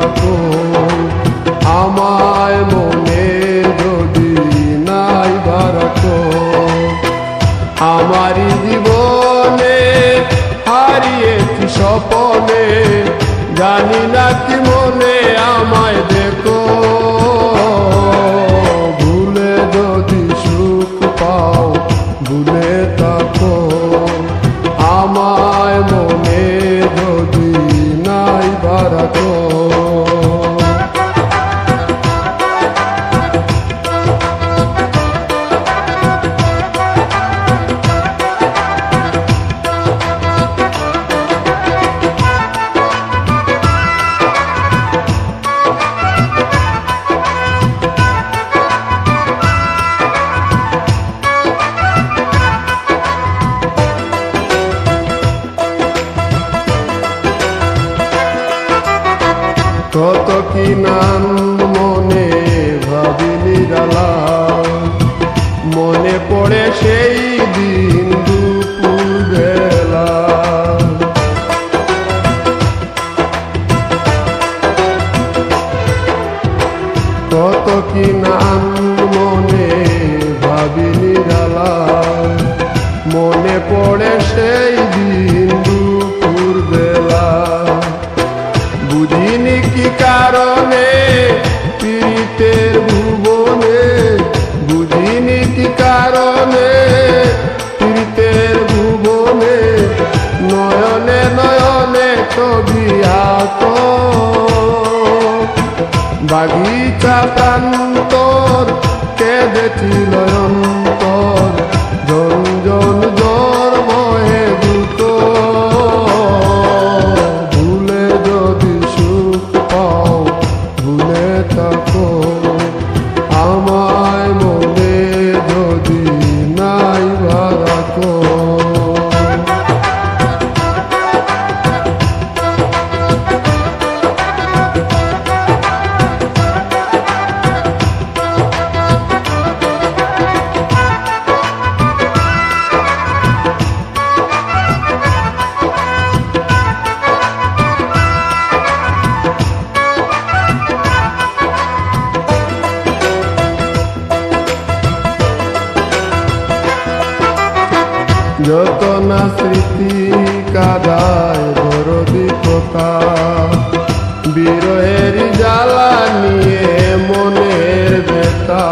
রাখো, আমায় মনে যদি নাই বা রাখো। আমারই জীবনে হারিয়েছি স্বপনে, জানি না কি মনে আমায় দেখো। ভুলে যদি সুখ পাও ভুলে থাকো, আমায় মনে যদি নাই বা রাখো। কত কি নাম মনে ভাবি নিরালা, মনে পড়ে সেই দিন দুপুর বেলা। কত কি নাম মনে ভাবি নিরালা, মনে পড়ে সেই দিন দুপুর বেলা। বুঝিনি কি কারণে পীড়িতের ভুবনে, বুঝিনি কি কারণে পীড়িতের ভুবনে, নয়নে নয়নে ছবি আঁকো। বাগিচা প্রান্তর কেঁদেছিল অন্তর, ঝনঝন জ্বর বহে দ্রুত। ভুলে যদি সুখ পাও ভুলে থাকো, আমায় মনে যদি নাই বা রাখো। যত না স্মৃতি কাদায় দরদি কথা, বিরহের জ্বালা নিয়ে মনের ব্যথা।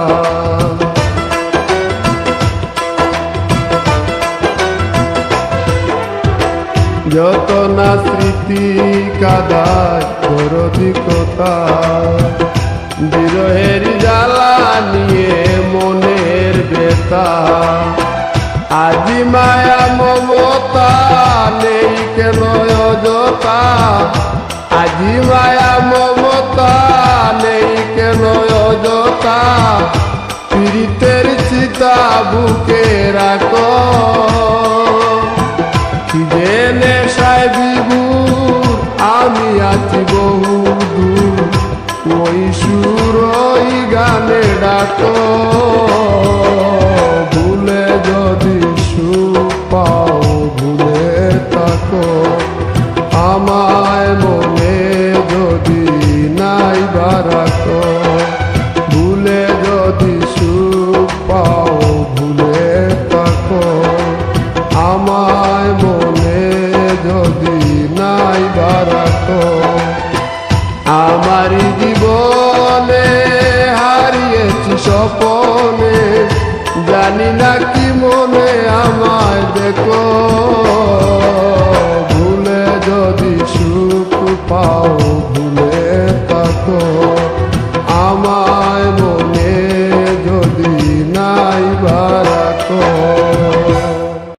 যত না স্মৃতি কাদায় দরদি কথা, বিরহের জ্বালা নিয়ে মনের ব্যথা। আজি মায়া মমতা নেই কেন অযথা, আজি মায়া মমতা নেই কেন অযথা। পীড়িতের চিতা বুকে রাখো, যে নেশায় বিভোর আমি আছি বহু দূর, ওই সুর ওই গানে ডাকো। ভুলে যদি সুখ পাও ভুলে থাকো, আমায় মনে যদি নাই বা রাখো। ভুলে যদি সুখ পাও ভুলে থাকো, আমায় মনে যদি নাই বা রাখো। আমারই জীবনে হারিয়েছি স্বপনে, জানি না কি মনে আমায় দেখো। ভুলে যদি সুখ পাও ভুলে থাকো, আমায় মনে যদি নাই বা রাখো।